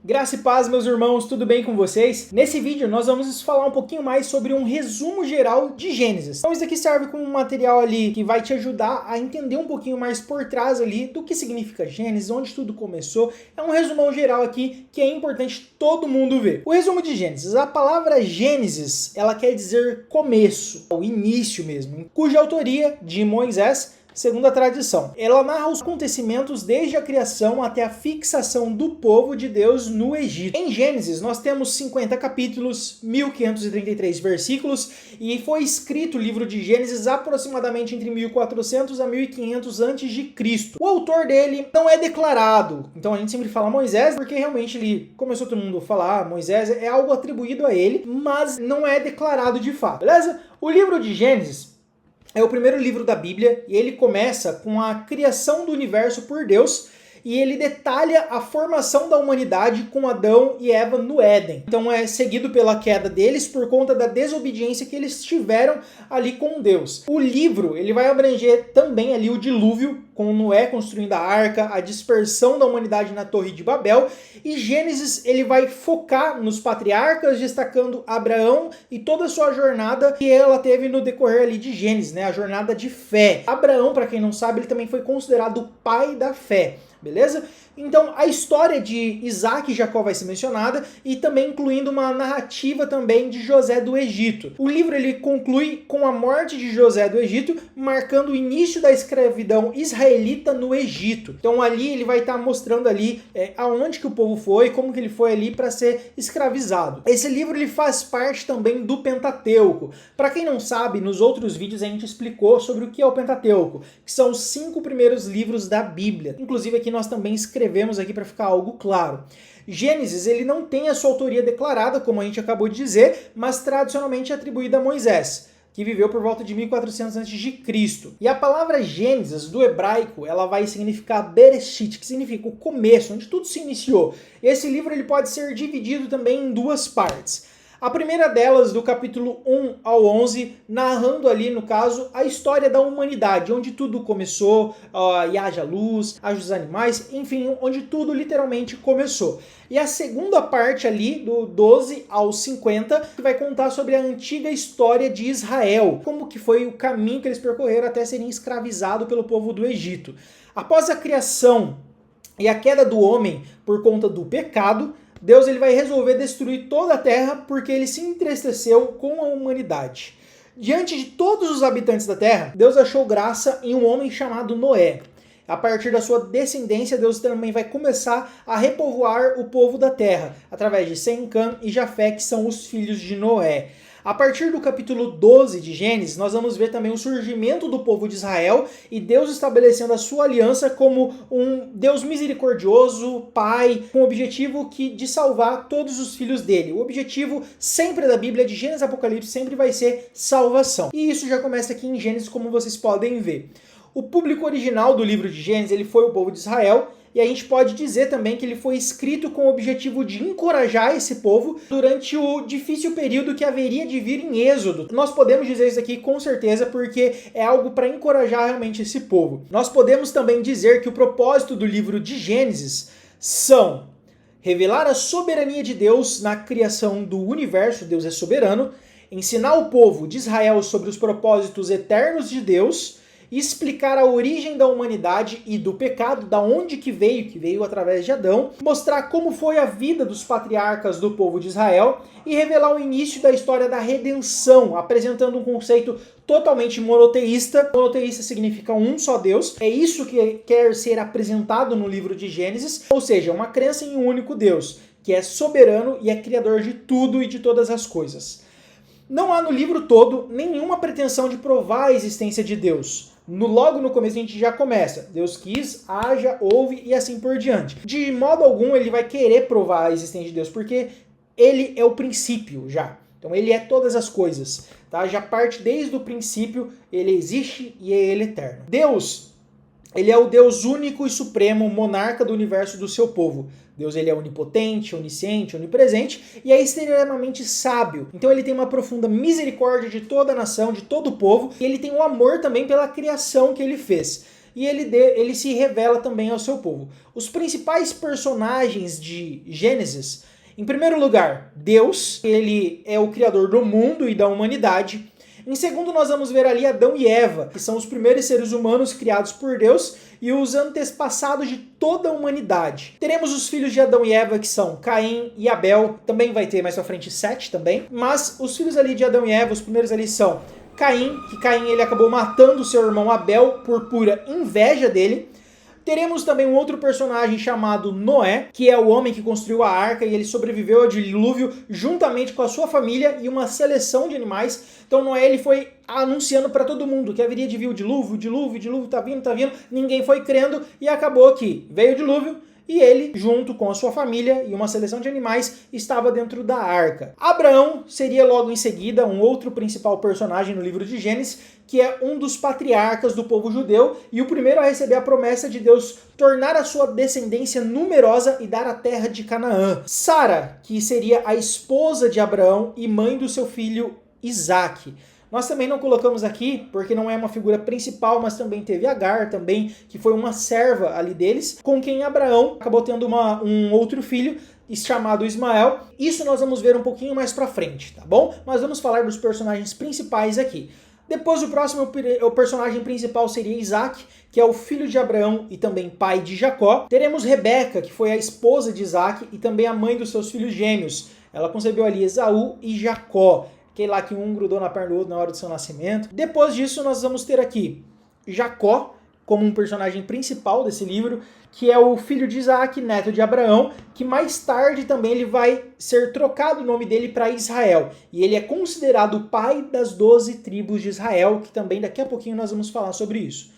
Graça e paz, meus irmãos, tudo bem com vocês? Nesse vídeo nós vamos falar um pouquinho mais sobre um resumo geral de Gênesis. Então isso aqui serve como um material ali que vai te ajudar a entender um pouquinho mais por trás ali do que significa Gênesis, onde tudo começou. É um resumão geral aqui que é importante todo mundo ver. O resumo de Gênesis, a palavra Gênesis, ela quer dizer começo, o início mesmo, cuja autoria de Moisés, segundo a tradição. Ela narra os acontecimentos desde a criação até a fixação do povo de Deus no Egito. Em Gênesis, nós temos 50 capítulos, 1433 versículos, e foi escrito o livro de Gênesis aproximadamente entre 1400 a 1500 a.C. O autor dele não é declarado. Então a gente sempre fala Moisés, porque realmente ele começou todo mundo a falar Moisés, é algo atribuído a ele, mas não é declarado de fato. Beleza? O livro de Gênesis é o primeiro livro da Bíblia e ele começa com a criação do universo por Deus e ele detalha a formação da humanidade com Adão e Eva no Éden. Então é seguido pela queda deles por conta da desobediência que eles tiveram ali com Deus. O livro ele vai abranger também ali o dilúvio, com Noé construindo a arca, a dispersão da humanidade na Torre de Babel, e Gênesis ele vai focar nos patriarcas, destacando Abraão e toda a sua jornada que ela teve no decorrer ali de Gênesis, né? A jornada de fé. Abraão, para quem não sabe, ele também foi considerado o pai da fé. Beleza? Então a história de Isaac e Jacó vai ser mencionada e também incluindo uma narrativa também de José do Egito. O livro ele conclui com a morte de José do Egito, marcando o início da escravidão israelita no Egito. Então ali ele vai estar mostrando ali aonde que o povo foi, como que ele foi ali para ser escravizado. Esse livro ele faz parte também do Pentateuco. Para quem não sabe, nos outros vídeos a gente explicou sobre o que é o Pentateuco, que são os 5 primeiros livros da Bíblia. Inclusive aqui nós também escrevemos aqui para ficar algo claro. Gênesis ele não tem a sua autoria declarada, como a gente acabou de dizer, mas tradicionalmente é atribuída a Moisés, que viveu por volta de 1400 a.C. E a palavra Gênesis, do hebraico, ela vai significar Bereshit, que significa o começo, onde tudo se iniciou. Esse livro ele pode ser dividido também em duas partes. A primeira delas, do capítulo 1 ao 11, narrando ali, no caso, a história da humanidade, onde tudo começou, e haja luz, haja os animais, enfim, onde tudo literalmente começou. E a segunda parte ali, do 12 ao 50, que vai contar sobre a antiga história de Israel, como que foi o caminho que eles percorreram até serem escravizados pelo povo do Egito. Após a criação e a queda do homem por conta do pecado, Deus ele vai resolver destruir toda a terra porque ele se entristeceu com a humanidade. Diante de todos os habitantes da terra, Deus achou graça em um homem chamado Noé. A partir da sua descendência, Deus também vai começar a repovoar o povo da terra, através de Sem, Cã e Jafé, que são os filhos de Noé. A partir do capítulo 12 de Gênesis, nós vamos ver também o surgimento do povo de Israel e Deus estabelecendo a sua aliança como um Deus misericordioso, Pai, com o objetivo de salvar todos os filhos dele. O objetivo sempre da Bíblia, de Gênesis a Apocalipse, sempre vai ser salvação. E isso já começa aqui em Gênesis, como vocês podem ver. O público original do livro de Gênesis ele foi o povo de Israel, e a gente pode dizer também que ele foi escrito com o objetivo de encorajar esse povo durante o difícil período que haveria de vir em Êxodo. Nós podemos dizer isso aqui com certeza porque é algo para encorajar realmente esse povo. Nós podemos também dizer que o propósito do livro de Gênesis são revelar a soberania de Deus na criação do universo, Deus é soberano, ensinar o povo de Israel sobre os propósitos eternos de Deus, explicar a origem da humanidade e do pecado, da onde que veio através de Adão, mostrar como foi a vida dos patriarcas do povo de Israel e revelar o início da história da redenção, apresentando um conceito totalmente monoteísta. Monoteísta significa um só Deus, é isso que quer ser apresentado no livro de Gênesis, ou seja, uma crença em um único Deus, que é soberano e é criador de tudo e de todas as coisas. Não há no livro todo nenhuma pretensão de provar a existência de Deus. Logo no começo a gente já começa. Deus quis, haja, houve e assim por diante. De modo algum ele vai querer provar a existência de Deus, porque ele é o princípio já. Então ele é todas as coisas. Tá? Já parte desde o princípio, ele existe e é ele eterno. Deus, ele é o Deus único e supremo, monarca do universo do seu povo. Deus ele é onipotente, onisciente, onipresente e é extremamente sábio. Então ele tem uma profunda misericórdia de toda a nação, de todo o povo, e ele tem um amor também pela criação que ele fez. e ele se revela também ao seu povo. Os principais personagens de Gênesis, em primeiro lugar, Deus, ele é o criador do mundo e da humanidade. Em segundo, nós vamos ver ali Adão e Eva, que são os primeiros seres humanos criados por Deus e os antepassados de toda a humanidade. Teremos os filhos de Adão e Eva, que são Caim e Abel, também vai ter mais pra frente Sete também, mas os filhos ali de Adão e Eva, os primeiros ali são Caim, que Caim ele acabou matando seu irmão Abel por pura inveja dele. Teremos também um outro personagem chamado Noé, que é o homem que construiu a arca e ele sobreviveu ao dilúvio juntamente com a sua família e uma seleção de animais. Então Noé ele foi anunciando para todo mundo que haveria de vir o dilúvio, o dilúvio tá vindo, ninguém foi crendo e acabou que veio o dilúvio e ele, junto com a sua família e uma seleção de animais, estava dentro da arca. Abraão seria logo em seguida um outro principal personagem no livro de Gênesis, que é um dos patriarcas do povo judeu e o primeiro a receber a promessa de Deus tornar a sua descendência numerosa e dar a terra de Canaã. Sara, que seria a esposa de Abraão e mãe do seu filho Isaque. Nós também não colocamos aqui, porque não é uma figura principal, mas também teve Agar, também, que foi uma serva ali deles, com quem Abraão acabou tendo um outro filho, chamado Ismael. Isso nós vamos ver um pouquinho mais pra frente, tá bom? Mas vamos falar dos personagens principais aqui. Depois o próximo o personagem principal seria Isaac, que é o filho de Abraão e também pai de Jacó. Teremos Rebeca, que foi a esposa de Isaac e também a mãe dos seus filhos gêmeos. Ela concebeu ali Esaú e Jacó. Aquele lá que um grudou na perna do outro na hora do seu nascimento. Depois disso, nós vamos ter aqui Jacó, como um personagem principal desse livro, que é o filho de Isaac, neto de Abraão, que mais tarde também ele vai ser trocado o nome dele para Israel. E ele é considerado o pai das 12 tribos de Israel, que também daqui a pouquinho nós vamos falar sobre isso.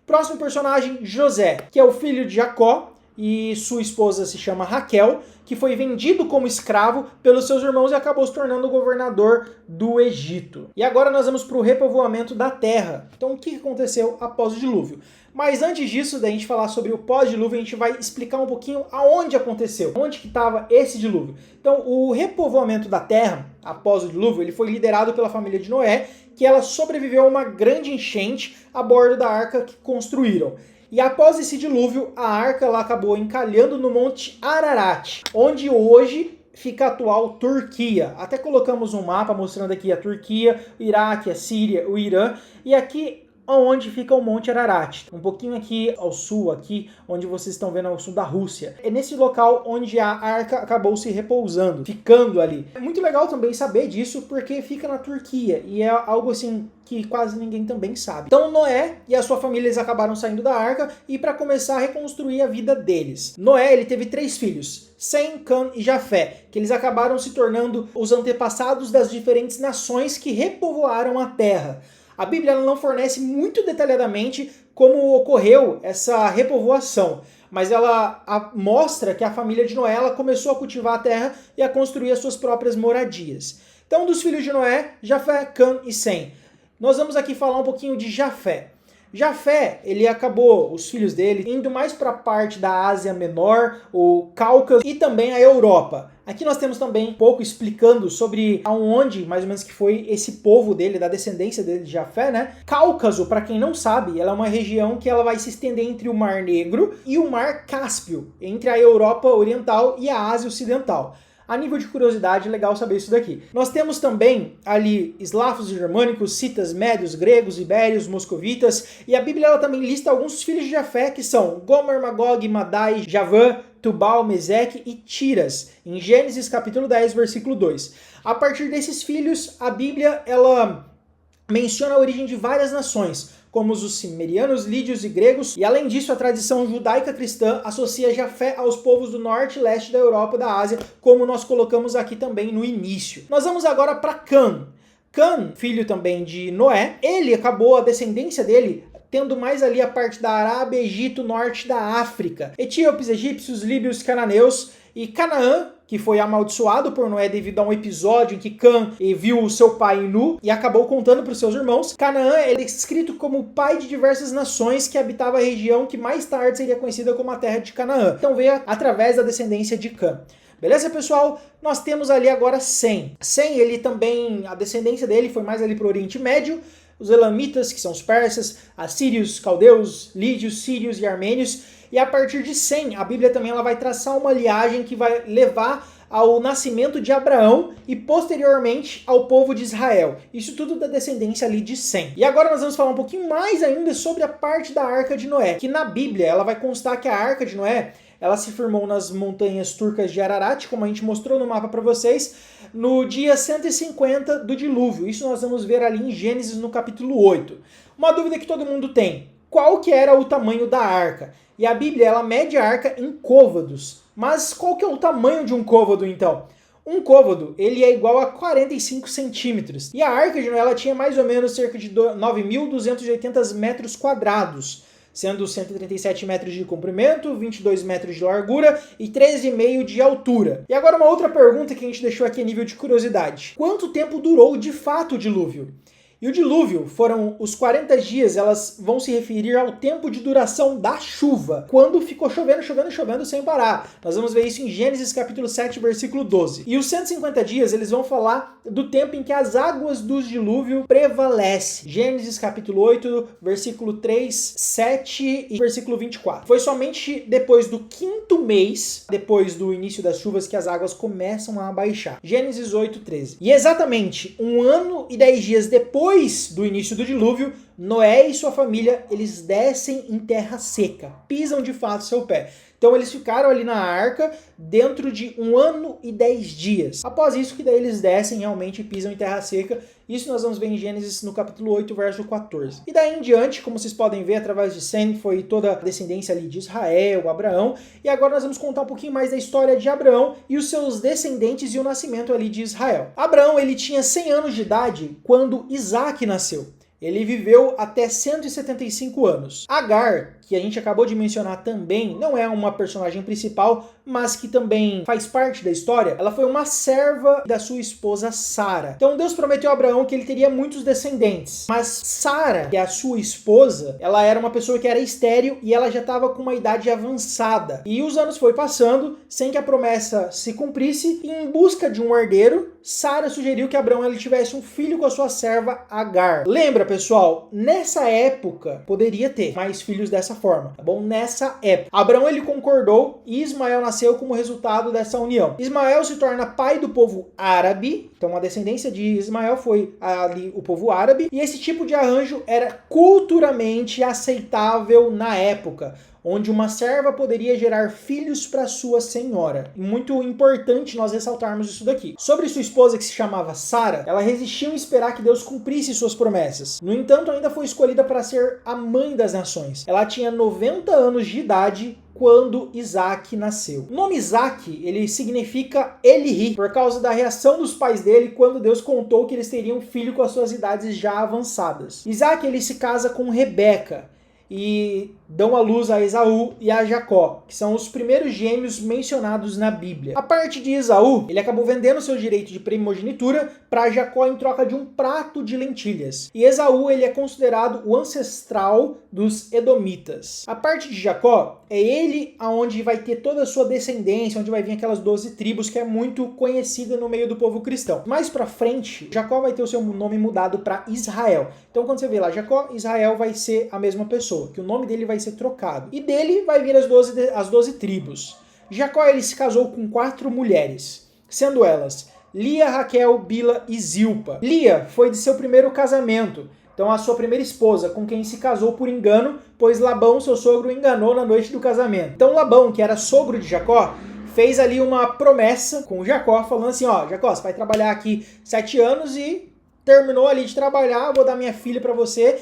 Próximo personagem, José, que é o filho de Jacó, e sua esposa se chama Raquel, que foi vendido como escravo pelos seus irmãos e acabou se tornando o governador do Egito. E agora nós vamos para o repovoamento da terra. Então o que aconteceu após o dilúvio? Mas antes disso, da gente falar sobre o pós-dilúvio, a gente vai explicar um pouquinho aonde aconteceu, onde que estava esse dilúvio. Então o repovoamento da terra, após o dilúvio, ele foi liderado pela família de Noé, que ela sobreviveu a uma grande enchente a bordo da arca que construíram. E após esse dilúvio, a arca ela acabou encalhando no Monte Ararat, onde hoje fica a atual Turquia. Até colocamos um mapa mostrando aqui a Turquia, o Iraque, a Síria, o Irã. E aqui onde fica o Monte Ararat. Um pouquinho aqui ao sul, aqui onde vocês estão vendo ao sul da Rússia. É nesse local onde a arca acabou se repousando, ficando ali. É muito legal também saber disso, porque fica na Turquia. E é algo assim que quase ninguém também sabe. Então Noé e a sua família eles acabaram saindo da arca e para começar a reconstruir a vida deles. Noé ele teve 3 filhos, Sem, Cã e Jafé, que eles acabaram se tornando os antepassados das diferentes nações que repovoaram a terra. A Bíblia não fornece muito detalhadamente como ocorreu essa repovoação, mas ela mostra que a família de Noé ela começou a cultivar a terra e a construir as suas próprias moradias. Então, dos filhos de Noé, Jafé, Cã e Sem. Nós vamos aqui falar um pouquinho de Jafé. Jafé, ele acabou, os filhos dele, indo mais para a parte da Ásia Menor, o Cáucaso e também a Europa. Aqui nós temos também um pouco explicando sobre aonde, mais ou menos, que foi esse povo dele, da descendência dele de Jafé, né? Cáucaso, para quem não sabe, ela é uma região que ela vai se estender entre o Mar Negro e o Mar Cáspio, entre a Europa Oriental e a Ásia Ocidental. A nível de curiosidade, é legal saber isso daqui. Nós temos também ali eslavos e germânicos, citas, médios, gregos, ibérios, moscovitas, e a Bíblia ela também lista alguns filhos de Jafé, que são Gomer, Magog, Madai, Javã, Tubal, Meseque e Tiras, em Gênesis capítulo 10, versículo 2. A partir desses filhos, a Bíblia ela menciona a origem de várias nações, como os cimerianos, lídios e gregos, e além disso a tradição judaica cristã associa Jafé aos povos do norte e leste da Europa e da Ásia, como nós colocamos aqui também no início. Nós vamos agora para Cã. Cã, filho também de Noé, ele acabou, a descendência dele, tendo mais ali a parte da Arábia, Egito, norte da África, etíopes, egípcios, líbios, cananeus e Canaã, que foi amaldiçoado por Noé devido a um episódio em que Cã viu o seu pai nu e acabou contando para os seus irmãos. Canaã ele é descrito como pai de diversas nações que habitava a região que mais tarde seria conhecida como a Terra de Canaã. Então veio através da descendência de Cã. Beleza, pessoal? Nós temos ali agora Sem. Sem, ele também, a descendência dele foi mais ali para o Oriente Médio, os elamitas, que são os persas, assírios, caldeus, lídios, sírios e armênios. E a partir de Sem, a Bíblia também ela vai traçar uma linhagem que vai levar ao nascimento de Abraão e posteriormente ao povo de Israel. Isso tudo da descendência ali de Sem. E agora nós vamos falar um pouquinho mais ainda sobre a parte da Arca de Noé, que na Bíblia ela vai constar que a Arca de Noé ela se firmou nas montanhas turcas de Ararat, como a gente mostrou no mapa para vocês, no dia 150 do dilúvio. Isso nós vamos ver ali em Gênesis no capítulo 8. Uma dúvida que todo mundo tem: qual que era o tamanho da arca? E a Bíblia ela mede a arca em côvados. Mas qual que é o tamanho de um côvado então? Um côvado ele é igual a 45 centímetros. E a Arca de Noé ela tinha mais ou menos cerca de 9.280 metros quadrados, sendo 137 metros de comprimento, 22 metros de largura e 13,5 de altura. E agora uma outra pergunta que a gente deixou aqui a nível de curiosidade: quanto tempo durou de fato o dilúvio? E o dilúvio foram os 40 dias, elas vão se referir ao tempo de duração da chuva, quando ficou chovendo, chovendo, chovendo sem parar. Nós vamos ver isso em Gênesis capítulo 7, versículo 12. E os 150 dias, eles vão falar do tempo em que as águas do dilúvio prevalecem. Gênesis capítulo 8, versículo 3, 7 e versículo 24. Foi somente depois do 5º mês, depois do início das chuvas, que as águas começam a baixar. Gênesis 8, 13. E exatamente 1 ano e 10 dias depois do início do dilúvio, Noé e sua família, eles descem em terra seca, pisam de fato seu pé. Então eles ficaram ali na arca dentro de 1 ano e 10 dias. Após isso que daí eles descem realmente e pisam em terra seca. Isso nós vamos ver em Gênesis no capítulo 8, verso 14. E daí em diante, como vocês podem ver, através de Sem, foi toda a descendência ali de Israel, Abraão. E agora nós vamos contar um pouquinho mais da história de Abraão e os seus descendentes e o nascimento ali de Israel. Abraão, ele tinha 100 anos de idade quando Isaac nasceu. Ele viveu até 175 anos. Agar, que a gente acabou de mencionar também, não é uma personagem principal, mas que também faz parte da história. Ela foi uma serva da sua esposa Sara. Então Deus prometeu a Abraão que ele teria muitos descendentes. Mas Sara, que é a sua esposa, ela era uma pessoa que era estéril e ela já estava com uma idade avançada. E os anos foi passando sem que a promessa se cumprisse. E em busca de um herdeiro, Sara sugeriu que Abraão ele tivesse um filho com a sua serva Agar. Lembra, pessoal, nessa época poderia ter mais filhos dessa forma, tá bom? Nessa época. Abraão ele concordou e Ismael nasceu como resultado dessa união. Ismael se torna pai do povo árabe, então a descendência de Ismael foi ali o povo árabe, e esse tipo de arranjo era culturalmente aceitável na época, onde uma serva poderia gerar filhos para sua senhora. Muito importante nós ressaltarmos isso daqui. Sobre sua esposa, que se chamava Sara, ela resistiu em esperar que Deus cumprisse suas promessas. No entanto, ainda foi escolhida para ser a mãe das nações. Ela tinha 90 anos de idade quando Isaac nasceu. O nome Isaac, ele significa ele ri, por causa da reação dos pais dele quando Deus contou que eles teriam um filho com as suas idades já avançadas. Isaac, ele se casa com Rebeca e dão à luz a Esaú e a Jacó, que são os primeiros gêmeos mencionados na Bíblia. A parte de Esaú, ele acabou vendendo seu direito de primogenitura para Jacó em troca de um prato de lentilhas. E Esaú, ele é considerado o ancestral dos edomitas. A parte de Jacó, é ele aonde vai ter toda a sua descendência, onde vai vir aquelas 12 tribos, que é muito conhecida no meio do povo cristão. Mais pra frente, Jacó vai ter o seu nome mudado para Israel. Então quando você vê lá Jacó, Israel vai ser a mesma pessoa, que o nome dele vai ser trocado. E dele vai vir as 12 tribos. Jacó ele se casou com 4 mulheres, sendo elas Lia, Raquel, Bila e Zilpa. Lia foi de seu primeiro casamento, então a sua primeira esposa, com quem se casou por engano, pois Labão, seu sogro, enganou na noite do casamento. Então Labão, que era sogro de Jacó, fez ali uma promessa com Jacó, falando assim, ó, Jacó, você vai trabalhar aqui 7 anos e terminou ali de trabalhar, vou dar minha filha para você.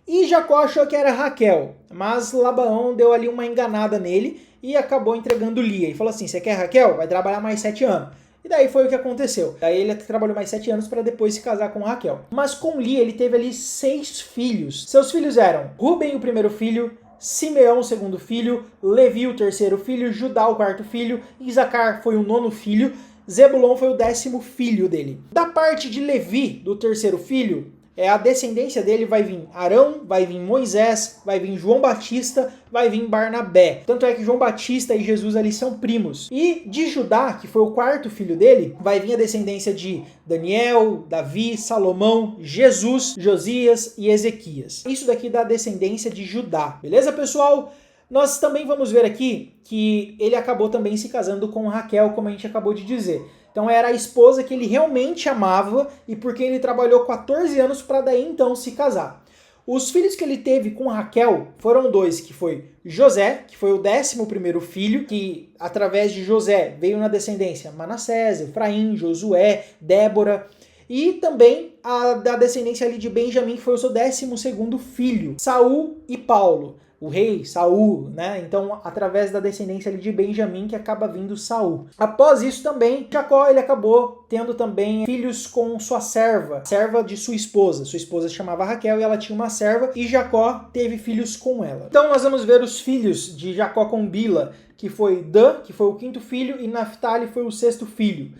E Jacó achou que era Raquel, mas Labão deu ali uma enganada nele e acabou entregando Lia. E falou assim, você quer Raquel? Vai trabalhar mais 7 anos. E daí foi o que aconteceu. Daí ele trabalhou mais 7 anos para depois se casar com Raquel. Mas com Lia ele teve ali 6 filhos. Seus filhos eram Ruben, o primeiro filho, Simeão, o segundo filho, Levi, o terceiro filho, Judá, o quarto filho, Isacar foi o 9º filho, Zebulon foi o 10º filho dele. Da parte de Levi, do terceiro filho, a descendência dele vai vir Arão, vai vir Moisés, vai vir João Batista, vai vir Barnabé. Tanto é que João Batista e Jesus ali são primos. E de Judá, que foi o quarto filho dele, vai vir a descendência de Daniel, Davi, Salomão, Jesus, Josias e Ezequias. Isso daqui dá a descendência de Judá. Beleza, pessoal? Nós também vamos ver aqui que ele acabou também se casando com Raquel, como a gente acabou de dizer. Então era a esposa que ele realmente amava e porque ele trabalhou 14 anos para daí então se casar. Os filhos que ele teve com Raquel foram dois, que foi José, que foi o 11º filho, que através de José veio na descendência Manassés, Efraim, Josué, Débora, e também da descendência ali de Benjamim, que foi o seu 12º filho, Saul e Paulo. O rei Saul, né? Então, através da descendência ali de Benjamim, que acaba vindo Saul. Após isso também, Jacó, ele acabou tendo também filhos com sua serva de sua esposa. Sua esposa se chamava Raquel e ela tinha uma serva, e Jacó teve filhos com ela. Então, nós vamos ver os filhos de Jacó com Bila, que foi Dan, que foi o 5º filho, e Naftali foi o 6º filho.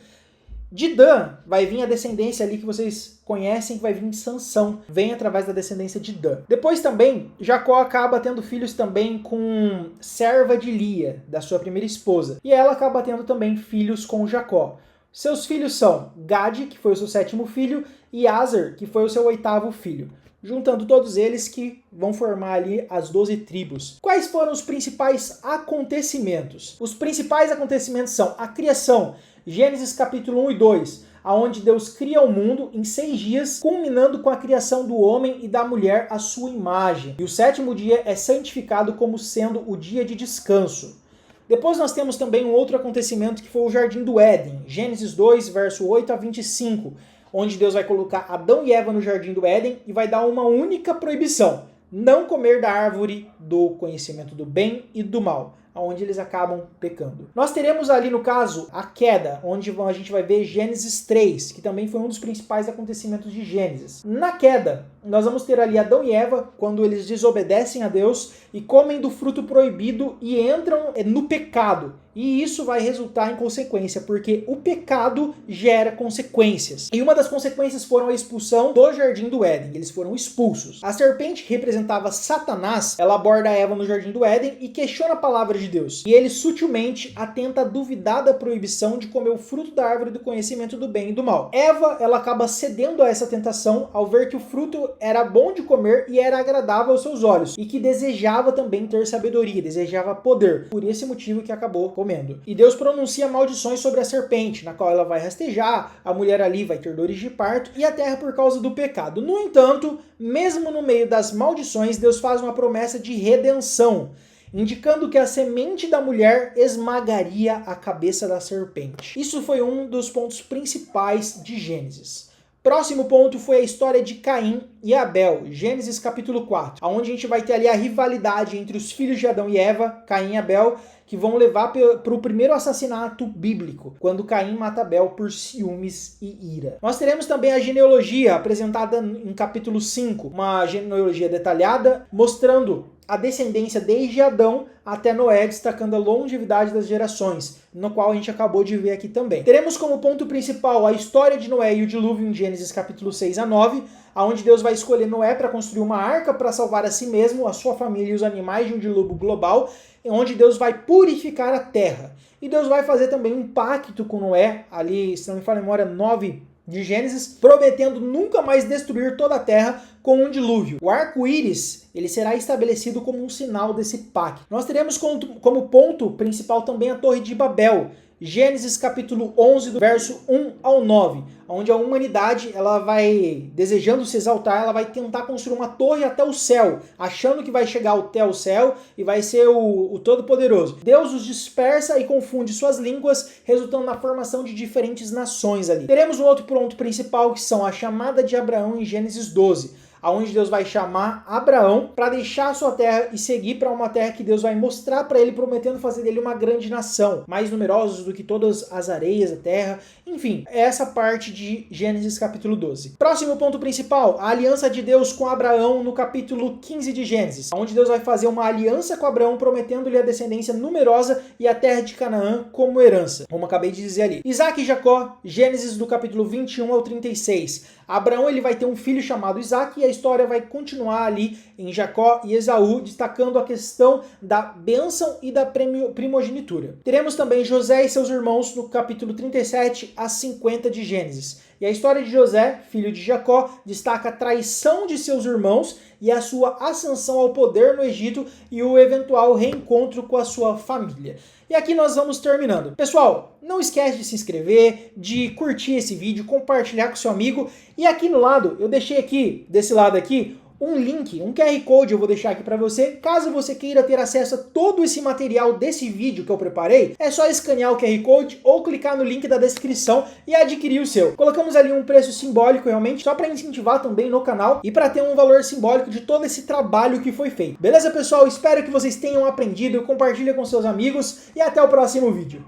De Dan vai vir a descendência ali que vocês conhecem, que vai vir de Sansão, vem através da descendência de Dan. Depois também, Jacó acaba tendo filhos também com serva de Lia, da sua primeira esposa. E ela acaba tendo também filhos com Jacó. Seus filhos são Gade, que foi o seu 7º filho, e Aser, que foi o seu 8º filho. Juntando todos eles que vão formar ali as 12 tribos. Quais foram os principais acontecimentos? Os principais acontecimentos são a criação, Gênesis capítulo 1 e 2, aonde Deus cria o mundo em 6 dias, culminando com a criação do homem e da mulher à sua imagem. E o 7º dia é santificado como sendo o dia de descanso. Depois nós temos também um outro acontecimento que foi o Jardim do Éden, Gênesis 2, verso 8 a 25, onde Deus vai colocar Adão e Eva no Jardim do Éden e vai dar uma única proibição: não comer da árvore do conhecimento do bem e do mal, onde eles acabam pecando. Nós teremos ali no caso a queda, onde a gente vai ver Gênesis 3, que também foi um dos principais acontecimentos de Gênesis. Na queda, nós vamos ter ali Adão e Eva, quando eles desobedecem a Deus e comem do fruto proibido e entram no pecado. E isso vai resultar em consequência, porque o pecado gera consequências. E uma das consequências foram a expulsão do Jardim do Éden. Eles foram expulsos. A serpente, que representava Satanás, ela aborda Eva no Jardim do Éden e questiona a palavra de Deus. E ele sutilmente atenta a duvidar da proibição de comer o fruto da árvore do conhecimento do bem e do mal. Eva, ela acaba cedendo a essa tentação ao ver que o fruto era bom de comer e era agradável aos seus olhos. E que desejava também ter sabedoria, desejava poder. Por esse motivo que acabou comendo. E Deus pronuncia maldições sobre a serpente, na qual ela vai rastejar, a mulher ali vai ter dores de parto e a terra por causa do pecado. No entanto, mesmo no meio das maldições, Deus faz uma promessa de redenção, indicando que a semente da mulher esmagaria a cabeça da serpente. Isso foi um dos pontos principais de Gênesis. Próximo ponto foi a história de Caim e Abel, Gênesis capítulo 4, onde a gente vai ter ali a rivalidade entre os filhos de Adão e Eva, Caim e Abel, que vão levar para o primeiro assassinato bíblico, quando Caim mata Abel por ciúmes e ira. Nós teremos também a genealogia apresentada em capítulo 5, uma genealogia detalhada, mostrando a descendência desde Adão até Noé, destacando a longevidade das gerações, no qual a gente acabou de ver aqui também. Teremos como ponto principal a história de Noé e o dilúvio em Gênesis capítulo 6 a 9, onde Deus vai escolher Noé para construir uma arca para salvar a si mesmo, a sua família e os animais de um dilúvio global, onde Deus vai purificar a terra. E Deus vai fazer também um pacto com Noé, ali, se não me falha a memória, 9 de Gênesis, prometendo nunca mais destruir toda a terra com um dilúvio. O arco-íris, ele será estabelecido como um sinal desse pacto. Nós teremos como ponto principal também a Torre de Babel, Gênesis capítulo 11, do verso 1 ao 9, onde a humanidade, ela vai, desejando se exaltar, ela vai tentar construir uma torre até o céu, achando que vai chegar até o céu e vai ser o Todo-Poderoso. Deus os dispersa e confunde suas línguas, resultando na formação de diferentes nações ali. Teremos um outro ponto principal, que são a chamada de Abraão em Gênesis 12, aonde Deus vai chamar Abraão para deixar a sua terra e seguir para uma terra que Deus vai mostrar para ele, prometendo fazer dele uma grande nação, mais numerosos do que todas as areias da terra. Enfim, é essa parte de Gênesis capítulo 12. Próximo ponto principal, a aliança de Deus com Abraão no capítulo 15 de Gênesis, onde Deus vai fazer uma aliança com Abraão, prometendo-lhe a descendência numerosa e a terra de Canaã como herança, como acabei de dizer ali. Isaac e Jacó, Gênesis do capítulo 21 ao 36. Abraão ele vai ter um filho chamado Isaac e a história vai continuar ali em Jacó e Esaú, destacando a questão da bênção e da primogenitura. Teremos também José e seus irmãos no capítulo 37 a 50 de Gênesis. E a história de José, filho de Jacó, destaca a traição de seus irmãos e a sua ascensão ao poder no Egito e o eventual reencontro com a sua família. E aqui nós vamos terminando. Pessoal, não esquece de se inscrever, de curtir esse vídeo, compartilhar com seu amigo. E aqui no lado, eu deixei aqui, desse lado aqui, um link, um QR Code eu vou deixar aqui para você. Caso você queira ter acesso a todo esse material desse vídeo que eu preparei, é só escanear o QR Code ou clicar no link da descrição e adquirir o seu. Colocamos ali um preço simbólico realmente, só para incentivar também no canal e para ter um valor simbólico de todo esse trabalho que foi feito. Beleza, pessoal? Espero que vocês tenham aprendido, compartilhe com seus amigos e até o próximo vídeo.